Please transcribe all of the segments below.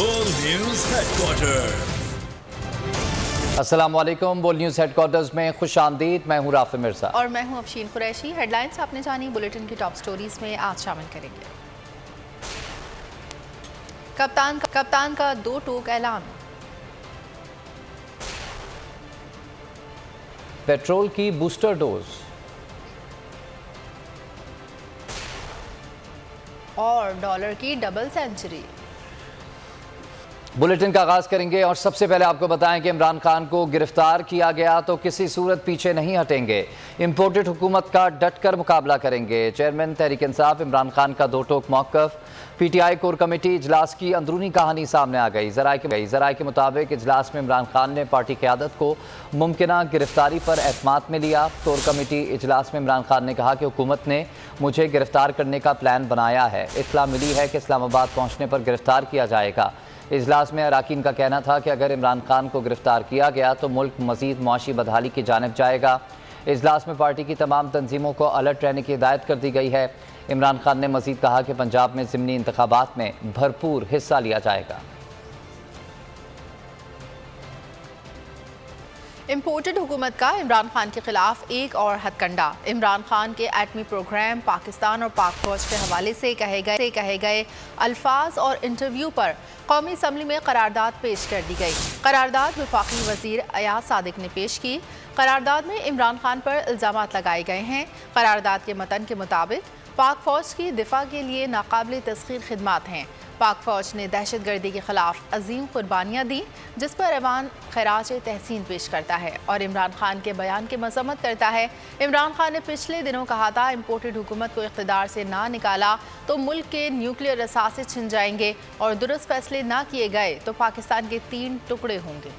बोल news headquarter. अस्सलाम वालेकुम। बोल न्यूज़ हेडक्वार्टर्स में खुश आमदीद। मैं हूँ राफे मिर्जा और मैं हूँ अफशीन कुरैशी। हेडलाइंस आपने जानी, बुलेटिन की टॉप स्टोरीज में आज शामिल करेंगे। कप्तान का 2 टोक ऐलान। पेट्रोल की बूस्टर डोज और डॉलर की डबल सेंचुरी। बुलेटिन का आगाज करेंगे और सबसे पहले आपको बताएं कि इमरान खान को गिरफ्तार किया गया तो किसी सूरत पीछे नहीं हटेंगे। इंपोर्टेड हुकूमत का डटकर मुकाबला करेंगे। चेयरमैन तहरीक इंसाफ इमरान खान का 2 टोक मौक़िफ़। पीटीआई कोर कमेटी इजलास की अंदरूनी कहानी सामने आ गई। ज़राए के मुताबिक इजलास में इमरान खान ने पार्टी क़यादत को मुमकिना गिरफ्तारी पर एतमाद में लिया। कोर कमेटी इजलास में इमरान खान ने कहा कि हुकूमत ने मुझे गिरफ्तार करने का प्लान बनाया है। इत्तला मिली है कि इस्लामाबाद पहुँचने पर गिरफ्तार किया जाएगा। इजलास में अराकीन का कहना था कि अगर इमरान खान को गिरफ्तार किया गया तो मुल्क मज़ीद मुआशी बदहाली की जानिब जाएगा। इजलास में पार्टी की तमाम तंजीमों को अलर्ट रहने की हिदायत कर दी गई है। इमरान खान ने मज़ीद कहा कि पंजाब में ज़िमनी इंतखाबात में भरपूर हिस्सा लिया जाएगा। इम्पोर्टेड हुकूमत का इमरान खान के खिलाफ एक और हथकंडा। इमरान खान के एटमी प्रोग्राम, पाकिस्तान और पाक फौज के हवाले से कहे गए अल्फाज और इंटरव्यू पर कौमी असम्बली में करारदाद पेश कर दी गई। करारदाद वफाकी वजीर अयाज सादिक ने पेश की। करारदाद में इमरान खान पर इल्ज़ामात लगाए गए हैं। करारदाद के मतन के मुताबिक पाक फौज की दिफा के लिए नाकाबिल तस्खीर खिदमात हैं। पाक फौज ने दहशत गर्दी के खिलाफ अजीम कुर्बानियाँ दी, जिस पर ऐवान खराज तहसीन पेश करता है और इमरान खान के बयान की मजम्मत करता है। इमरान खान ने पिछले दिनों कहा था, इम्पोर्टेड हुकूमत को इक़्तिदार से ना निकाला तो मुल्क के न्यूक्लियर असासे छिन जाएंगे और दुरुस्त फैसले ना किए गए तो पाकिस्तान के 3 टुकड़े होंगे।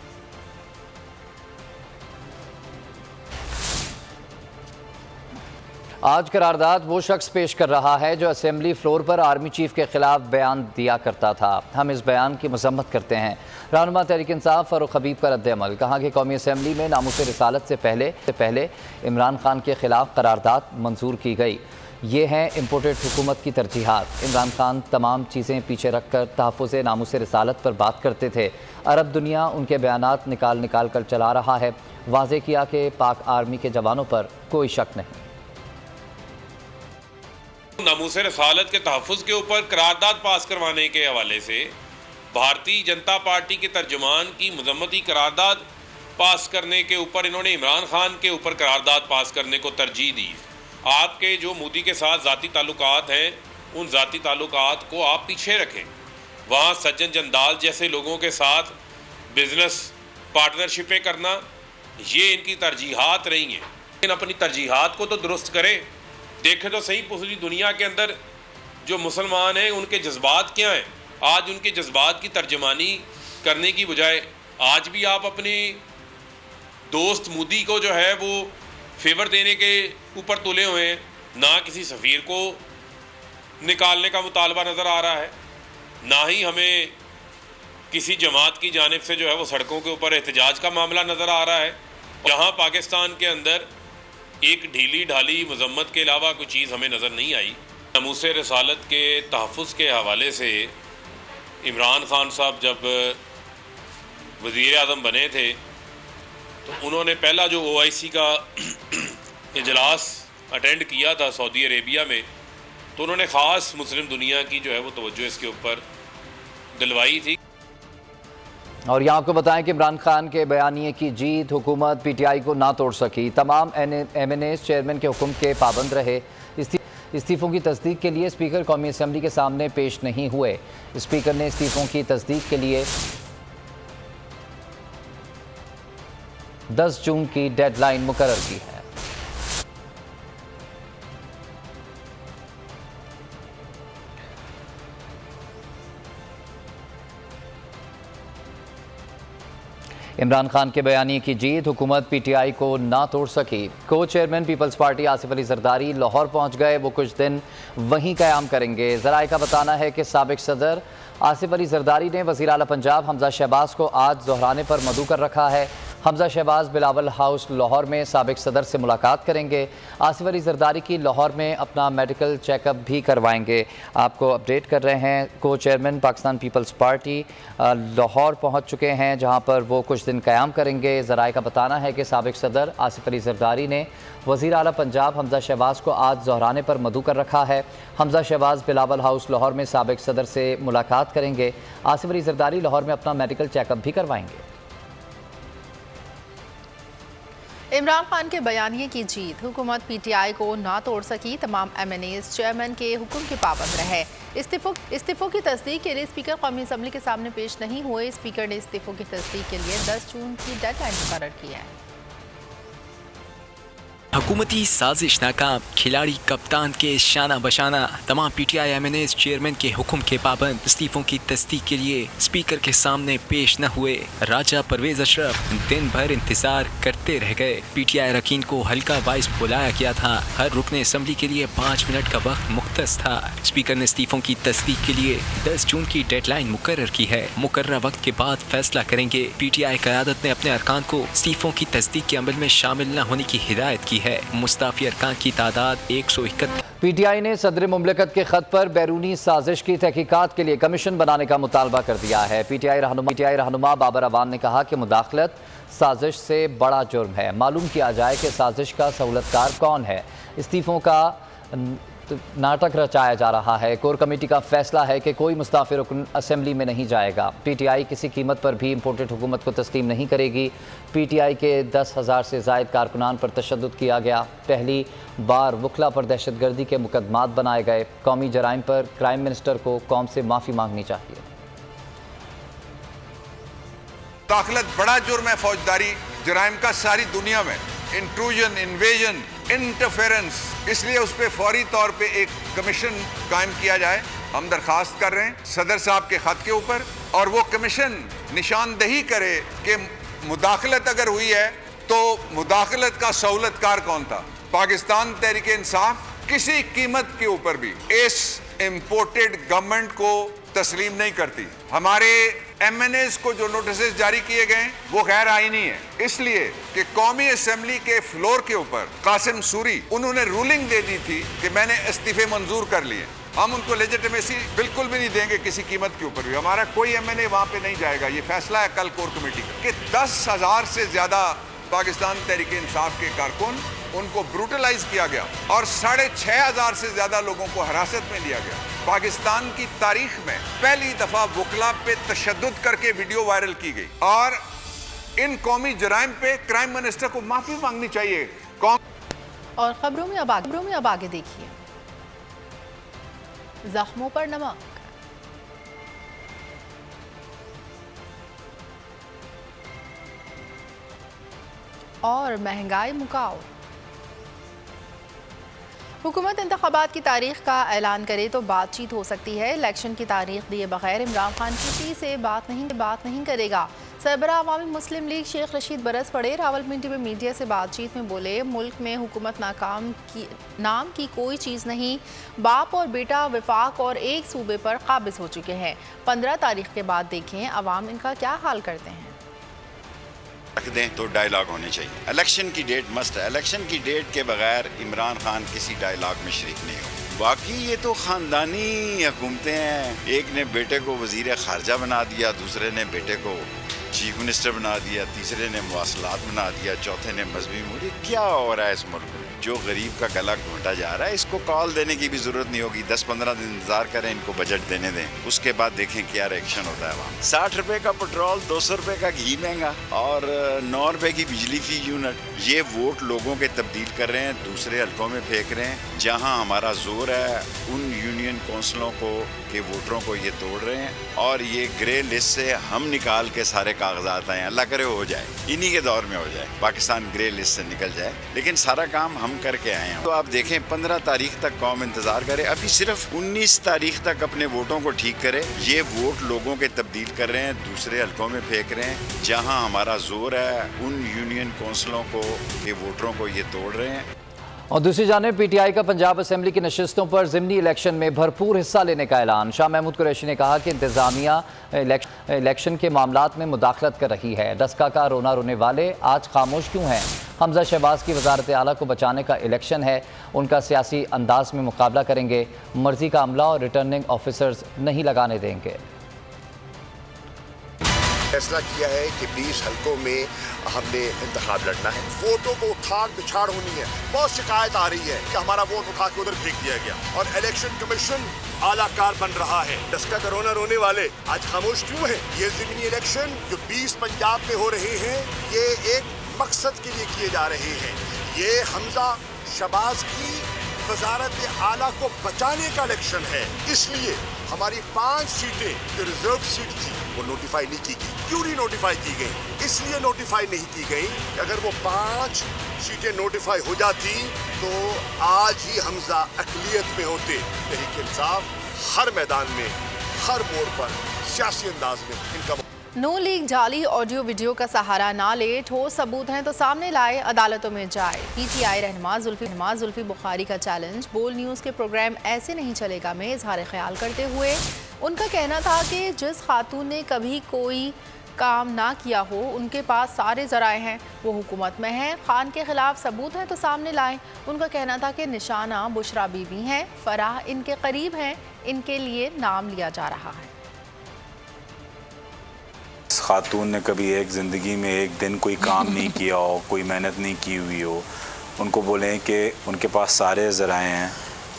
आज करारदाद वो शख्स पेश कर रहा है जो असेंबली फ्लोर पर आर्मी चीफ के खिलाफ बयान दिया करता था। हम इस बयान की मजम्मत करते हैं। रहनुमा तहरीक इंसाफ फ़ारूक हबीब का रद्द-ए-अमल। कहा कि कौमी असम्बली में नामूस रिसालत से पहले इमरान खान के खिलाफ करारदाद मंजूर की गई। ये हैं इम्पोर्टेड हुकूमत की तरजीहात। इमरान खान तमाम चीज़ें पीछे रख कर तहफ़्फ़ुज़ नामूस रिसालत पर बात करते थे। अरब दुनिया उनके बयानात निकाल कर चला रहा है। वाज़े किया कि पाक आर्मी के जवानों पर कोई शक नहीं। नामूस रसालत के तहफ़्फ़ुज़ के ऊपर करारदाद पास करवाने के हवाले से भारतीय जनता पार्टी के तर्जुमान की मजम्मती करारदाद पास करने के ऊपर इन्होंने इमरान खान के ऊपर करारदाद पास करने को तरजीह दी। आपके जो मोदी के साथ ज़ाती ताल्लुकात हैं, उन ज़ाती ताल्लुकात को आप पीछे रखें। वहाँ सज्जन जंदाल जैसे लोगों के साथ बिजनेस पार्टनरशिपें करना, ये इनकी तरजीहात नहीं है। लेकिन अपनी तरजीहात को तो दुरुस्त करें। देखें तो सही पूरी दुनिया के अंदर जो मुसलमान हैं उनके जज्बात क्या हैं। आज उनके जज्बात की तर्जमानी करने की बजाय आज भी आप अपने दोस्त मोदी को जो है वो फेवर देने के ऊपर तुले हुए हैं। ना किसी सफ़ीर को निकालने का मुतालबा नज़र आ रहा है, ना ही हमें किसी जमात की जानिब से जो है वो सड़कों के ऊपर एहतजाज का मामला नज़र आ रहा है। जहाँ पाकिस्तान के अंदर एक ढीली ढाली मजम्मत के अलावा कोई चीज़ हमें नज़र नहीं आई। नामूस रसालत के तहफ़्फ़ुज़ के हवाले से इमरान खान साहब जब वज़ीर आज़म बने थे तो उन्होंने पहला जो OIC का इजलास अटेंड किया था सऊदी अरेबिया में, तो उन्होंने ख़ास मुस्लिम दुनिया की जो है वो तवज्जो इसके ऊपर दिलवाई थी। और यहाँ आपको बताएं कि इमरान खान के बयानिए की जीत हुकूमत PTI को ना तोड़ सकी। तमाम MNAs चेयरमैन के हुक्म के पाबंद रहे। इस्तीफ़ों की तस्दीक के लिए स्पीकर कौमी असम्बली के सामने पेश नहीं हुए। स्पीकर ने इस्तीफ़ों की तस्दीक के लिए 10 जून की डेडलाइन मुकर्रर की है। इमरान खान के बयानी की जीत हुकूमत PTI को ना तोड़ सकी। को chairman people's party Asif Ali Zardari Lahore पहुंच गए। वो कुछ दिन वहीं क़याम करेंगे। ज़राए का बताना है कि साबिक सदर आसिफ अली जरदारी ने वज़ीर आला पंजाब हमजा शहबाज को आज दोहराने पर मदऊ कर रखा है। हमजा शहबाज बिलावल हाउस लाहौर में साबिक सदर से मुलाकात करेंगे। आसिफ अली जरदारी की लाहौर में अपना मेडिकल चेकअप भी करवाएंगे। आपको अपडेट कर रहे हैं, को chairman Pakistan people's party Lahore पहुंच चुके हैं, जहां पर वो कुछ दिन क़याम करेंगे। ज़राए का बताना है कि साबिक सदर आसिफ अली जरदारी ने वज़ीर आला पंजाब हमजा शहबाज को आज ज़हराने पर मदऊ कर रखा है। हमजा शहबाज बिलावल हाउस लाहौर में साबिक सदर से मुलाकात करेंगे। आसिफ अली जरदारी लाहौर में अपना मेडिकल चेकअप भी करवाएंगे। इमरान खान के बयानिए की जीत, हुकूमत PTI को ना तोड़ सकी, तमाम MNAs चेयरमैन के हुक्म के पाबंद रहे। इस्तीफों की तस्दीक के लिए स्पीकर कौमी असम्बली के सामने पेश नहीं हुए। स्पीकर ने इस्तीफों की तस्दीक के लिए 10 जून की डेडलाइन मुकर्रर की है। हुकूमती साजिश नाकाम, खिलाड़ी कप्तान के शाना बशाना, तमाम PTI MNAs चेयरमैन के हुक्म के पाबंद, इस्तीफों की तस्दीक के लिए स्पीकर के सामने पेश न हुए। राजा परवेज अशरफ दिन भर इंतजार करते रह गए। PTI अरकान को हल्का वाइस बुलाया गया था। हर रुकने असम्बली के लिए 5 मिनट का वक्त मुख्तस था। स्पीकर ने इस्तीफों की तस्दीक के लिए 10 जून की डेडलाइन मुकर्रर की है। मुकर्रर वक्त के बाद फैसला करेंगे। PTI क़यादत ने अपने अरकान को इस्तीफों की तस्दीक के अमल में शामिल न होने की हिदायत की है। मुस्ताफी अरकान की तादाद 131। PTI ने सदर मुमलिकत के खत पर बैरूनी साजिश की तहकीकात के लिए कमीशन बनाने का मुतालबा कर दिया है। PTI रहनुमा बाबर अवान ने कहा कि मुदाखलत साजिश से बड़ा जुर्म है। मालूम किया जाए कि साजिश का सहूलतकार कौन है। इस्तीफों का नाटक रचाया जा रहा है। कोर कमेटी का फैसला है कि कोई मुस्ताफी रुकन असेंबली में नहीं जाएगा। PTI किसी कीमत पर भी इम्पोर्टेड हुकूमत को तस्लीम नहीं करेगी। PTI के 10,000 से ज़ायद कारकुनान पर तशद्दुद किया गया। पहली बार वकला पर दहशतगर्दी के मुकदमात बनाए गए। कौमी जराइम पर क्राइम मिनिस्टर को कौम से माफ़ी मांगनी चाहिए। दाखिलत बड़ा जुर्म है। फौजदारी जराइम का सारी दुनिया में इंट्रूजन, इन्वेजन, इंटरफेरेंस, इसलिए उस पर फौरी तौर पे एक कमीशन कायम किया जाए। हम दरखास्त कर रहे हैं सदर साहब के खत के ऊपर, और वो कमीशन निशानदही करे कि मुदाखलत अगर हुई है तो मुदाखलत का सहूलतकार कौन था। पाकिस्तान तहरीक इंसाफ किसी कीमत के ऊपर भी इस इम्पोर्टेड गवर्नमेंट को तस्लीम नहीं करती। हमारे MNAs को जो नोटिस जारी किए गए वो गैर आईनी है, इसलिए कि कौमी असेंबली के फ्लोर के ऊपर कासिम सूरी उन्होंने रूलिंग दे दी थी कि मैंने इस्तीफे मंजूर कर लिए। हम उनको लेजिटिमेसी बिल्कुल भी नहीं देंगे किसी कीमत के ऊपर भी। हमारा कोई MNA वहां पे नहीं जाएगा। ये फैसला है कल कोर कमेटी का कि 10,000 से ज्यादा पाकिस्तान तहरीक इंसाफ के कारकुन उनको ब्रूटलाइज किया गया और 6,500 से ज्यादा लोगों को हिरासत में लिया गया। पाकिस्तान की तारीख में पहली दफा वकला पे तशद्दुद करके वीडियो वायरल की गई, और इन कौमी जराइम पे क्राइम मिनिस्टर को माफी मांगनी चाहिए। और खबरों में अब आगे देखिए, जख्मों पर नमक। और महंगाई मुकाओ। हुकूमत इंतखाबात की तारीख का ऐलान करे तो बातचीत हो सकती है। इलेक्शन की तारीख दिए बगैर इमरान खान किसी से बात नहीं करेगा। सरबराह अवामी मुस्लिम लीग शेख रशीद बरस पड़े रावलपिंडी में मीडिया से बातचीत में बोले, मुल्क में हुकूमत नाम की कोई चीज़ नहीं। बाप और बेटा विफाक और एक सूबे पर काबिज हो चुके हैं। 15 तारीख के बाद देखें अवाम इनका क्या हाल करते हैं। रख दें तो डायलॉग होने चाहिए। इलेक्शन की डेट मस्ट है। इलेक्शन की डेट के बगैर इमरान खान किसी डायलॉग में शरीक नहीं हो। बाकी ये तो खानदानी हुकूमतें हैं। एक ने बेटे को वजीर खारजा बना दिया, दूसरे ने बेटे को चीफ मिनिस्टर बना दिया, तीसरे ने मवासलात बना दिया, चौथे ने मजहबी मूरी। क्या हो रहा है इस मुल्क में? जो गरीब का गला घोंटा जा रहा है, इसको कॉल देने की भी जरूरत नहीं होगी। 10-15 दिन इंतजार करें, इनको बजट देने दें, उसके बाद देखें क्या रिएक्शन होता है वहाँ। 60 रुपए का पेट्रोल, 200 रुपए का घी महंगा और 9 रुपए की बिजली फी यूनिट। ये वोट लोगों के तब्दील कर रहे हैं, दूसरे हल्कों में फेंक रहे हैं। जहाँ हमारा जोर है उन यूनियन काउंसिलों को के वोटरों को ये तोड़ रहे हैं, और ये ग्रे लिस्ट से हम निकाल के सारे कागजात आए। अल्लाह करे हो जाए, इन्हीं के दौर में हो जाए, पाकिस्तान ग्रे लिस्ट से निकल जाए। लेकिन सारा काम हम करके आए हैं। तो आप देखें 15 तारीख तक कौम इंतजार करे। अभी सिर्फ 19 तारीख तक अपने वोटों को ठीक करे। ये वोट लोगों के तब्दील कर रहे हैं, दूसरे हल्कों में फेंक रहे हैं। जहाँ हमारा जोर है उन यूनियन काउंसिलों को के वोटरों को ये तोड़ रहे हैं। और दूसरी जानिब पीटीआई का पंजाब असेंबली की नशिस्तों पर ज़िमनी इलेक्शन में भरपूर हिस्सा लेने का ऐलान। शाह महमूद कुरैशी ने कहा कि इंतज़ामिया इलेक्शन के मामलात में मुदाखलत कर रही है। डस्का का रोना रोने वाले आज खामोश क्यों हैं? हमजा शहबाज की वजारत आला को बचाने का इलेक्शन है, उनका सियासी अंदाज में मुकाबला करेंगे। मर्जी का अमला और रिटर्निंग ऑफिसर्स नहीं लगाने देंगे। फैसला किया है कि 20 हल्कों में हमने इंतखाब लड़ना है। वोटों को उठाड़ पिछाड़ होनी है। बहुत शिकायत आ रही है कि हमारा वोट उठा के उधर फेंक दिया गया और इलेक्शन कमीशन आलाकार बन रहा है। डस्का कोरोना रोने वाले आज खामोश क्यों हैं? ये ज़िमनी इलेक्शन जो 20 पंजाब में हो रहे हैं, ये एक मकसद के लिए किए जा रहे हैं। ये हमजा शहबाज की वजारत आला को बचाने का इलेक्शन है। इसलिए हमारी 5 सीटें जो रिजर्व सीट थी वो नोटिफाई नहीं की गई। क्यों नहीं नोटिफाई की गई? इसलिए नोटिफाई नहीं की गई कि अगर वो 5 सीटें नोटिफाई हो जाती तो आज ही हमजा अक़लियत में होते। तहरीक इंसाफ हर मैदान में, हर मोड़ पर सियासी अंदाज में इनका नून लीग जाली ऑडियो वीडियो का सहारा ना ले, ठोस सबूत हैं तो सामने लाए, अदालतों में जाए। पीटीआई रहनुमा जुल्फी बुखारी का चैलेंज। बोल न्यूज़ के प्रोग्राम ऐसे नहीं चलेगा में इजहार ख्याल करते हुए उनका कहना था कि जिस खातून ने कभी कोई काम ना किया हो उनके पास सारे ज़राए हैं, वो हुकूमत में हैं। खान के खिलाफ सबूत हैं तो सामने लाएं। उनका कहना था कि निशाना बुशरा बीबी हैं, फराह इनके करीब हैं, इनके लिए नाम लिया जा रहा है। खातून ने कभी एक ज़िंदगी में एक दिन कोई काम नहीं किया हो, कोई मेहनत नहीं की हुई हो, उनको बोलें कि उनके पास सारे ज़राए हैं,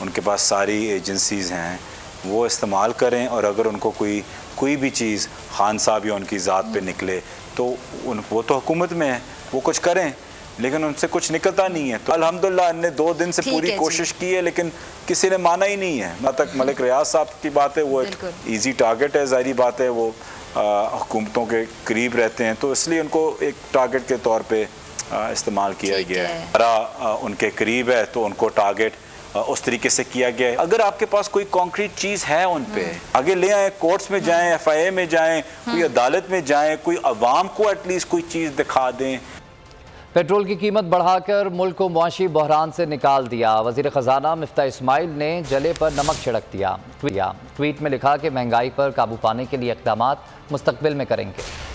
उनके पास सारी एजेंसीज़ हैं, वो इस्तेमाल करें। और अगर उनको कोई भी चीज़ खान साहब या उनकी ज़ात पे निकले तो वो तो हुकूमत में है, वो कुछ करें, लेकिन उनसे कुछ निकलता नहीं है। तो अल्हम्दुलिल्लाह ने 2 दिन से पूरी कोशिश की है, लेकिन किसी ने माना ही नहीं है। ना तक मलिक रियाज साहब की बात है, वो एक ईजी टारगेट है, ज़ाहिरी बात है, वो हुकूमतों के करीब रहते हैं, तो इसलिए उनको एक टारगेट के तौर पे इस्तेमाल किया गया है। उनके करीब है तो उनको टारगेट उस तरीके से किया गया है। अगर आपके पास कोई कॉन्क्रीट चीज़ है उन पे आगे ले आए, कोर्ट्स में जाएं, FIA में जाएं, कोई अदालत में जाएं, कोई अवाम को एटलीस्ट कोई चीज़ दिखा दें। पेट्रोल की कीमत बढ़ाकर मुल्क को मुआशी बहरान से निकाल दिया। वज़ीर ख़जाना मिफ्ता इस्माइल ने जले पर नमक छिड़क दिया। ट्वीट में लिखा कि महंगाई पर काबू पाने के लिए इक़दामात मुस्तक़बिल में करेंगे।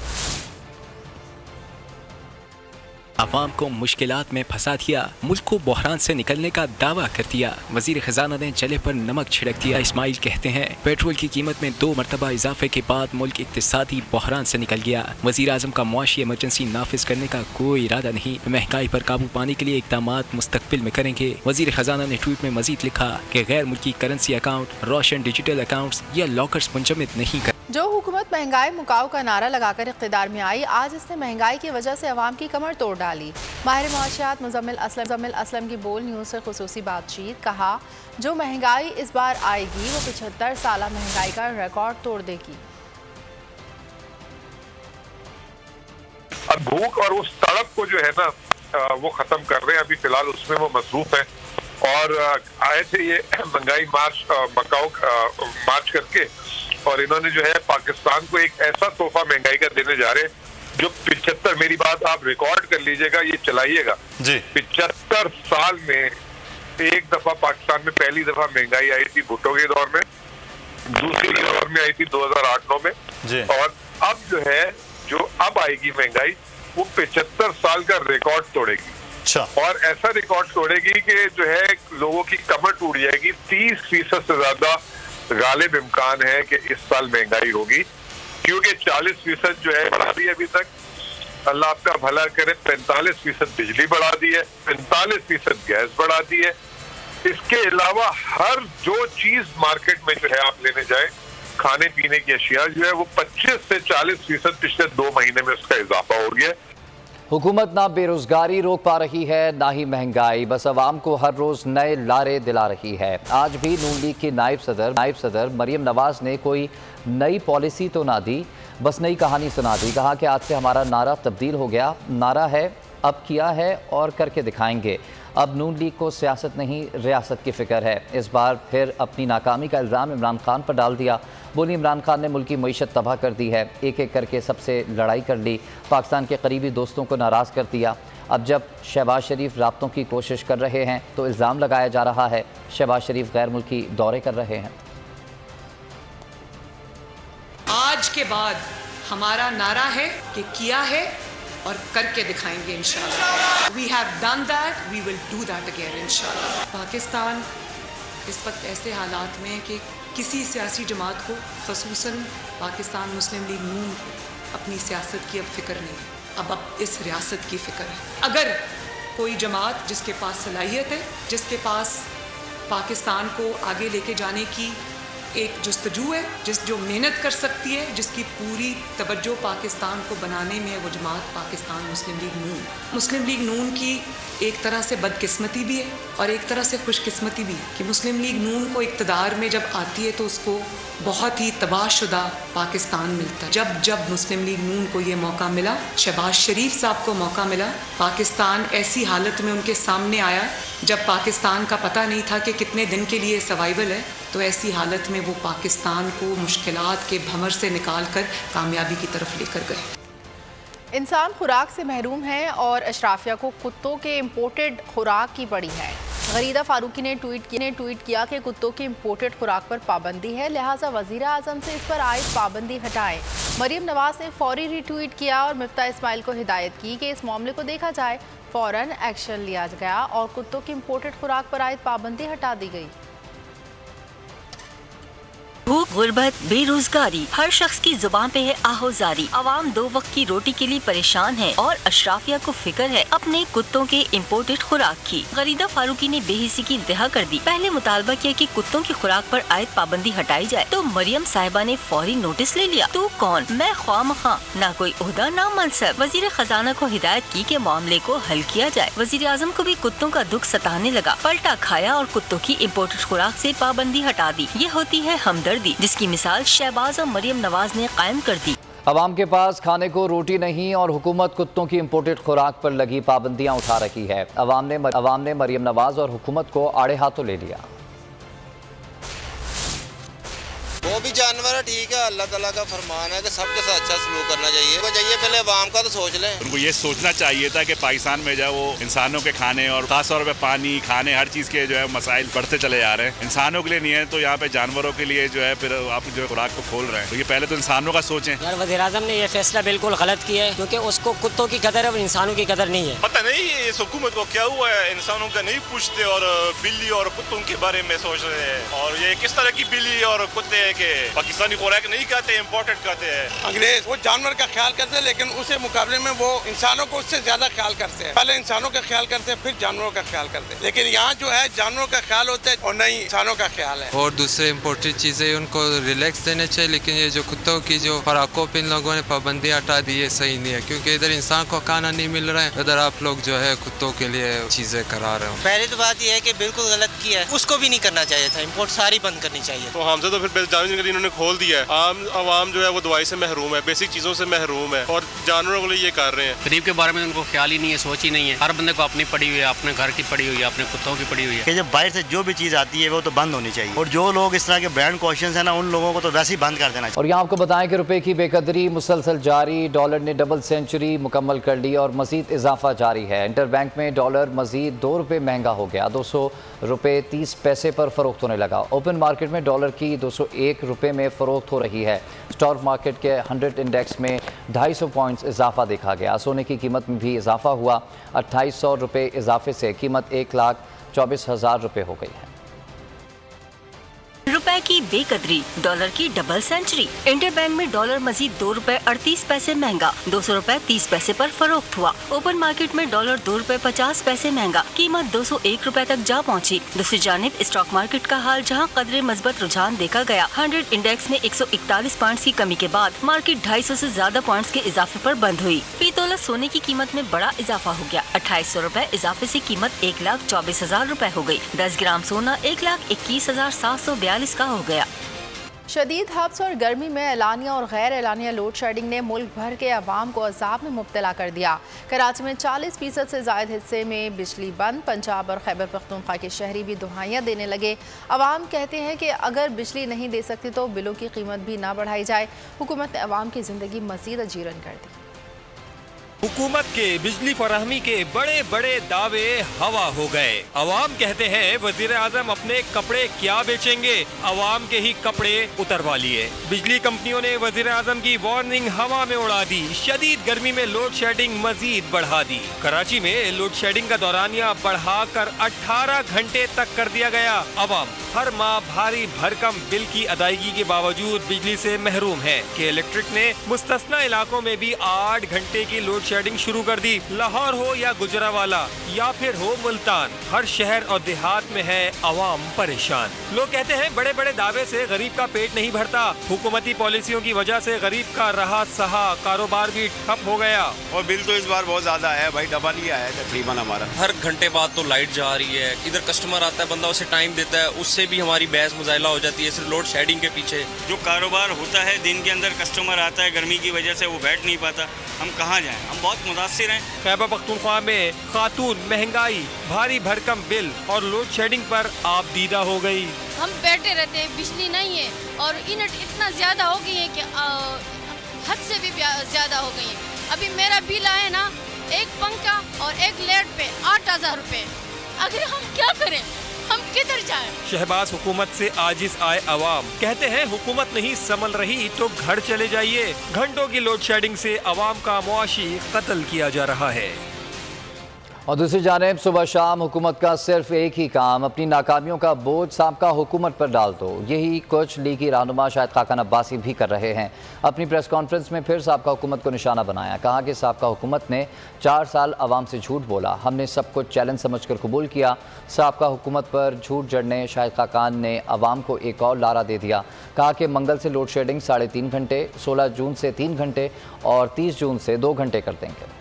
अवाम को मुश्किलात में फंसा दिया, मुल्क को बहरान से निकलने का दावा कर दिया। वजीर खजाना ने जले पर नमक छिड़क दिया। इस्माइल कहते हैं पेट्रोल की कीमत में 2 मरतबा इजाफे के बाद मुल्क इक्तिसादी बहरान से निकल गया। वजीर आजम का मुआशी इमरजेंसी नाफिज करने का कोई इरादा नहीं। महंगाई पर काबू पाने के लिए इक़दामात मुस्तक़बिल में करेंगे। वजीर खजाना ने ट्वीट में मजीद लिखा कि गैर मुल्की करेंसी अकाउंट, रोशन डिजिटल अकाउंट्स या लॉकर्स मुंजमद नहीं कर। जो हुकूमत महंगाई मुकाव का नारा लगाकर इक़्तिदार में आई, आज इसने महंगाई की वजह से अवाम की कमर तोड़ डाली। माहिर मुआशियात मुज़म्मिल असलम की बोल न्यूज़ से खुसूसी बातचीत। कहा जो महंगाई इस बार आएगी वो 75 साल महंगाई का रिकॉर्ड तोड़ देगी। अब भूख और उस तड़प को जो है ना वो खत्म कर रहे हैं, अभी फिलहाल उसमें वो मसरूफ है। और आए थे ये महंगाई मकाओ मार्च करके, और इन्होंने जो है पाकिस्तान को एक ऐसा तोहफा महंगाई का देने जा रहे हैं जो 75, मेरी बात आप रिकॉर्ड कर लीजिएगा, ये चलाइएगा जी। 75 साल में एक दफा पाकिस्तान में पहली दफा महंगाई आई थी भुट्टो के दौर में, दूसरी दौर में आई थी 2008-9 में जी। और अब जो है जो अब आएगी महंगाई वो 75 साल का रिकॉर्ड तोड़ेगी। और ऐसा रिकॉर्ड तोड़ेगी कि जो है लोगों की कमर टूट जाएगी। 30% से ज्यादा गालिब इम्कान है कि इस साल महंगाई होगी, क्योंकि 40% जो है बढ़ा दी अभी तक, अल्लाह आपका भला करे, 45% बिजली बढ़ा दी है, 45% गैस बढ़ा दी है। इसके अलावा हर जो चीज मार्केट में जो है आप लेने जाए, खाने पीने की अशिया जो है वो 25 से 40% पिछले 2 महीने में उसका इजाफा हो गया। हुकूमत ना बेरोजगारी रोक पा रही है ना ही महंगाई, बस अवाम को हर रोज नए लारे दिला रही है। आज भी नून लीग की नायब सदर मरियम नवाज ने कोई नई पॉलिसी तो ना दी, बस नई कहानी सुना दी। कहा कि आज से हमारा नारा तब्दील हो गया। नारा है अब किया है और करके दिखाएंगे। अब नून लीग को सियासत नहीं रियासत की फ़िक्र है। इस बार फिर अपनी नाकामी का इल्ज़ाम इमरान खान पर डाल दिया। बोली इमरान खान ने मुल्क की मईशत तबाह कर दी है, एक एक करके सबसे लड़ाई कर ली, पाकिस्तान के करीबी दोस्तों को नाराज़ कर दिया। अब जब शहबाज शरीफ राब्तों की कोशिश कर रहे हैं तो इल्ज़ाम लगाया जा रहा है शहबाज शरीफ गैर मुल्की दौरे कर रहे हैं। आज के बाद हमारा नारा है कि किया है और करके दिखाएंगे इंशाल्लाह। We have done that, we will do that again इंशाल्लाह। पाकिस्तान इस वक्त ऐसे हालात में है कि किसी सियासी जमात को, ख़ुसूसन पाकिस्तान मुस्लिम लीग नून को अपनी सियासत की अब फिक्र नहीं है। अब इस रियासत की फ़िक्र है। अगर कोई जमात जिसके पास सलाहियत है, जिसके पास पाकिस्तान को आगे लेके जाने की एक जुस्तजू है, जो मेहनत कर सकती है, जिसकी पूरी तवज्जो पाकिस्तान को बनाने में है, वो जमात पाकिस्तान मुस्लिम लीग नून। मुस्लिम लीग नून की एक तरह से बदकिस्मती भी है और एक तरह से खुशकिस्मती भी है कि मुस्लिम लीग नून को इक़्तिदार में जब आती है तो उसको बहुत ही तबाहशुदा पाकिस्तान मिलता है। जब मुस्लिम लीग नून को ये मौका मिला, शहबाज शरीफ साहब को मौका मिला, पाकिस्तान ऐसी हालत में उनके सामने आया जब पाकिस्तान का पता नहीं था कि कितने दिन के लिए सर्वाइवल है, तो ऐसी हालत में वो पाकिस्तान को मुश्किलात के भंवर से निकाल कर कामयाबी की तरफ लेकर गए। इंसान खुराक से महरूम है और अशराफिया को कुत्तों के इम्पोर्टेड खुराक की पड़ी है। गरीदा फारूकी ने ट्वीट किया कि कुत्तों की इम्पोर्टेड खुराक पर पाबंदी है, लिहाजा वज़ीर आज़म से इस पर आयद पाबंदी हटाएं। मरियम नवाज ने फौरी रीट्वीट किया और मिफ्ता इस्माइल को हिदायत की कि इस मामले को देखा जाए। फ़ौरन एक्शन लिया गया और कुत्तों की इम्पोर्टेड खुराक पर आयद पाबंदी हटा दी गई। भूख, गुर्बत, बेरोजगारी, हर शख्स की जुबान पे है आहोजारी। आवाम 2 वक्त की रोटी के लिए परेशान है और अशराफिया को फिक्र है अपने कुत्तों के इम्पोर्टेड खुराक की। गरीदा फारूकी ने बेहिसी की इंतहा कर दी। पहले मुतालबा किया कि कुत्तों की खुराक पर आयद पाबंदी हटाई जाए तो मरियम साहिबा ने फौरी नोटिस ले लिया। तू कौन, मैं ख्वामखा, ना कोई ओहदा ना मनसब। वजीर खजाना को हिदायत की कि मामले को हल किया जाए। वजीर आजम को भी कुत्तों का दुख सताने लगा, पलटा खाया और कुत्तों की इम्पोर्टेड खुराक से पाबंदी हटा दी। ये होती है हमदर्दी, जिसकी मिसाल शहबाज और मरियम नवाज ने कायम कर दी। अवाम के पास खाने को रोटी नहीं और हुकूमत कुत्तों की इम्पोर्टेड खुराक पर लगी पाबंदियां उठा रखी है। अवाम ने मरियम नवाज और हुकूमत को आड़े हाथों ले लिया। वो भी जानवर है, ठीक है, अल्लाह ताला का फरमान है कि सबके साथ अच्छा सलूक करना चाहिए। पहले अवाम का तो सोच लें। उनको ये सोचना चाहिए था कि पाकिस्तान में जो है वो इंसानों के खाने और खास तौर पे पानी, खाने, हर चीज़ के जो है मसाइल बढ़ते चले जा रहे हैं। इंसानों के लिए नहीं है तो यहाँ पे जानवरों के लिए जो है फिर आप जो है खुराक को खोल रहे हैं। तो ये पहले तो इंसानों का सोचें। यार वज़ीर आज़म ने ये फैसला बिल्कुल गलत किया है क्योंकि उसको कुत्तों की कदर है और इंसानों की कदर नहीं है। पता नहीं इस हुकूमत को क्या हुआ है, इंसानों का नहीं पूछते और बिल्ली और कुत्तों के बारे में सोच रहे हैं। और ये किस तरह की बिल्ली और कुत्ते है कि पाकिस्तानी खुराक नहीं खाते, इम्पोर्टेड खाते हैं। अंग्रेज वो जानवर का ख्याल करते हैं लेकिन उसे मुकाबले में वो इंसानों को उससे ज्यादा ख्याल करते हैं। पहले इंसानों का ख्याल करते हैं फिर जानवरों का ख्याल करते हैं, लेकिन यहाँ जो है जानवरों का ख्याल होता है और नहीं इंसानों का ख्याल है। और दूसरे इम्पोर्टेड चीजें उनको रिलैक्स देने चाहिए, लेकिन ये जो कुत्तों की जो खुराकों पे इन लोगों ने पाबंदी हटा दी है सही नहीं है, क्योंकि इधर इंसान को खाना नहीं मिल रहा है, उधर आप लोग जो है कुत्तों के लिए चीजें करा रहे हो। पहले तो बात यह है कि बिल्कुल गलत किया है, उसको भी नहीं करना चाहिए था, इम्पोर्ट सारी बंद करनी चाहिए। तो हमसे तो फिर जानवर इन्होंने खोल दिया है। आवाम जो है वो दवाई से महरूम है, बेसिक चीजों से महरूम है और जानवरों के लिए ये कर रहे हैं। गरीब के बारे में उनको ख्याल ही नहीं है, सोच ही नहीं है। हर बंदे को अपनी पड़ी हुई है, अपने घर की पड़ी हुई है, अपने कुत्तों की पड़ी हुई है। कि जब बाहर से जो भी चीज आती है वो तो बंद होनी चाहिए और जो लोग इस तरह के ब्रांड क्वेश्चन है ना उन लोगों को तो वैसे ही बंद कर देना चाहिए। और यहाँ आपको बताएं कि रुपए की बेकदरी मुसलसल जारी, डॉलर ने डबल सेंचुरी मुकम्मल कर ली और मजीद इजाफा जारी है। इंटरबैंक में डॉलर मजीद 2 रुपये महंगा हो गया, 200 रुपये 30 पैसे पर फरोख्त होने लगा। ओपन मार्केट में डॉलर की 201 रुपये में फरोख्त हो रही है। स्टॉक मार्केट के 100 इंडेक्स में 250 पॉइंट्स इजाफा देखा गया। सोने की कीमत में भी इजाफा हुआ, 2800 रुपये इजाफे से कीमत 1,24,000 रुपये हो गई है। रुपए की बेकदरी, डॉलर की डबल सेंचुरी। इंटरबैंक में डॉलर मजीद 2 रुपए 38 पैसे महंगा, 200 रुपए 30 पैसे पर फरोख्त हुआ। ओपन मार्केट में डॉलर 2 रुपए 50 पैसे महंगा, कीमत 201 रुपए तक जा पहुंची। दूसरी जानिब स्टॉक मार्केट का हाल जहां कदरे मजबूत रुझान देखा गया। 100 इंडेक्स में 141 पॉइंट्स की कमी के बाद मार्केट 250 से ज्यादा पॉइंट्स के इजाफे पर बंद हुई। फी तोला सोने की कीमत में बड़ा इजाफा हो गया, 2800 रुपए इजाफे से कीमत 1,24,000 रुपए हो गई। 10 ग्राम सोना 1,21,742 का हो गया। शदीद हब्स और गर्मी में एलानिया और गैर एलानिया लोड शेडिंग ने मुल्क भर के अवाम को अजाब में मुब्तला कर दिया। कराची में 40% से ज़ायद हिस्से में बिजली बंद। पंजाब और खैबर पख्तूनख्वा के शहरी भी दुहाइयाँ देने लगे। अवाम कहते हैं कि अगर बिजली नहीं दे सकती तो बिलों की कीमत भी ना बढ़ाई जाए। हुकूमत ने अवाम की ज़िंदगी मज़ीद अजीरन कर दी। हुकूमत के बिजली फराहमी के बड़े बड़े दावे हवा हो गए। अवाम कहते हैं वजीर आजम अपने कपड़े क्या बेचेंगे, अवाम के ही कपड़े उतरवा लिए। बिजली कंपनियों ने वजीर आजम की वार्निंग हवा में उड़ा दी। शदीद गर्मी में लोड शेडिंग मजीद बढ़ा दी। कराची में लोड शेडिंग का दौरानिया बढ़ाकर 18 घंटे तक कर दिया गया। अवाम हर माह भारी भरकम बिल की अदायगी के बावजूद बिजली से महरूम है कि इलेक्ट्रिक ने मुस्तस्ना इलाकों में भी 8 घंटे की लोड शेडिंग शुरू कर दी। लाहौर हो या गुजरावाला या फिर हो मुल्तान, हर शहर और देहात में है अवाम परेशान। लोग कहते हैं बड़े बड़े दावे से गरीब का पेट नहीं भरता। हुकूमती पॉलिसियों की वजह से गरीब का रहा सहा कारोबार भी ठप हो गया। और बिल तो इस बार बहुत ज्यादा है भाई, डबल ही आया है तकरीबन हमारा। हर घंटे बाद तो लाइट जा रही है, इधर कस्टमर आता है, बंदा उसे टाइम देता है, उससे भी हमारी बहस मुजाहिला हो जाती है सिर्फ लोड शेडिंग के पीछे। जो कारोबार होता है दिन के अंदर कस्टमर आता है, गर्मी की वजह से वो बैठ नहीं पाता, हम कहाँ जाएं, हम बहुत मुतासिर हैं। खैबर पख्तूनख्वा में खातून, महंगाई, भारी भरकम बिल और लोड शेडिंग पर आप दीदा हो गई। हम बैठे रहते हैं, बिजली नहीं है और यूनिट इतना ज्यादा हो गई है कि हद से भी ज्यादा हो गई है। अभी मेरा बिल आया ना, एक पंखा और एक लाइट पे 8,000 रुपए। अगर हम क्या करें, हम किधर जाएं? शहबाज हुकूमत से आजिज आए अवाम कहते हैं हुकूमत नहीं संभल रही तो घर चले जाइए। घंटों की लोड शेडिंग से अवाम का मुआशी कत्ल किया जा रहा है। और दूसरी जानिब सुबह शाम हुकूमत का सिर्फ एक ही काम, अपनी नाकामियों का बोझ साबका हुकूमत पर डाल दो। यही कुछ लीगी रहनुमा शाहिद खाकान अब्बासी भी कर रहे हैं। अपनी प्रेस कॉन्फ्रेंस में फिर साबका हुकूमत को निशाना बनाया। कहा कि साबका हुकूमत ने 4 साल अवाम से झूठ बोला, हमने सब कुछ चैलेंज समझकर कबूल किया। साबका हुकूमत पर झूठ जड़ने शाहिद खाकान ने अवाम को एक और लारा दे दिया। कहा कि मंगल से लोड शेडिंग 3.5 घंटे, 16 जून से 3 घंटे और 30 जून से 2 घंटे कर देंगे।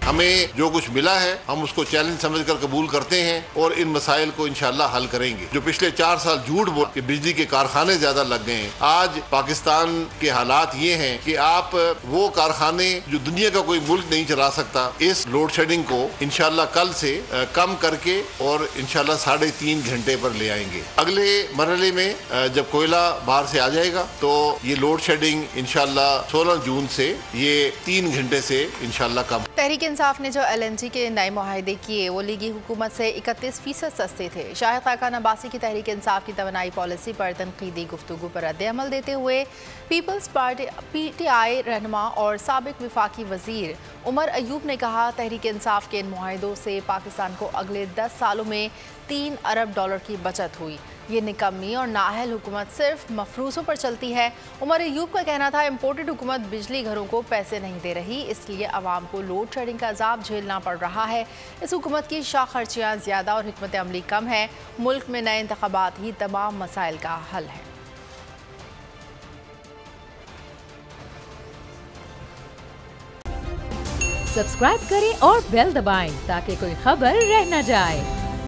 हमें जो कुछ मिला है हम उसको चैलेंज समझकर कबूल करते हैं और इन मसाइल को इंशाल्लाह हल करेंगे। जो पिछले 4 साल झूठ बोल के बिजली के कारखाने ज्यादा लग गए हैं, आज पाकिस्तान के हालात ये हैं कि आप वो कारखाने जो दुनिया का कोई मुल्क नहीं चला सकता, इस लोड शेडिंग को इंशाल्लाह कल से कम करके और इंशाल्लाह 3.5 घंटे पर ले आएंगे। अगले मरहले में जब कोयला बाहर से आ जाएगा तो ये लोड शेडिंग इंशाल्लाह 16 जून से ये 3 घंटे से इंशाल्लाह कम। तहरीक इंसाफ ने जो LNG के नए मुआहदे किए वो लीगी हुकूमत से 31% सस्ते थे। शाहिद खाकान अब्बासी की तहरीक इंसाफ की तवानाई पॉलिसी पर तनकीदी गुफ्तगू पर रद्द-ए-अमल देते हुए पीपल्स पार्टी PTI रहनुमा और साबिक विफाकी वजीर उमर अयूब ने कहा, तहरीक इंसाफ के इन मुआहदों से पाकिस्तान को अगले 10 सालों में $3 अरब की बचत हुई। ये निकम्मी और नाअहल हुकूमत सिर्फ मफरूज़ों पर चलती है। उमर अयूब का कहना था इम्पोर्टेड हुकूमत बिजली घरों को पैसे नहीं दे रही, इसलिए आवाम को लोड शेडिंग का अजाब झेलना पड़ रहा है। इस हुकूमत की शाख खर्चियाँ ज़्यादा और हिकमत अमली कम है। मुल्क में नए इंतखाबात ही तमाम मसाइल का हल है। सब्सक्राइब करें और बेल दबाएं ताकि कोई खबर रह न जाए।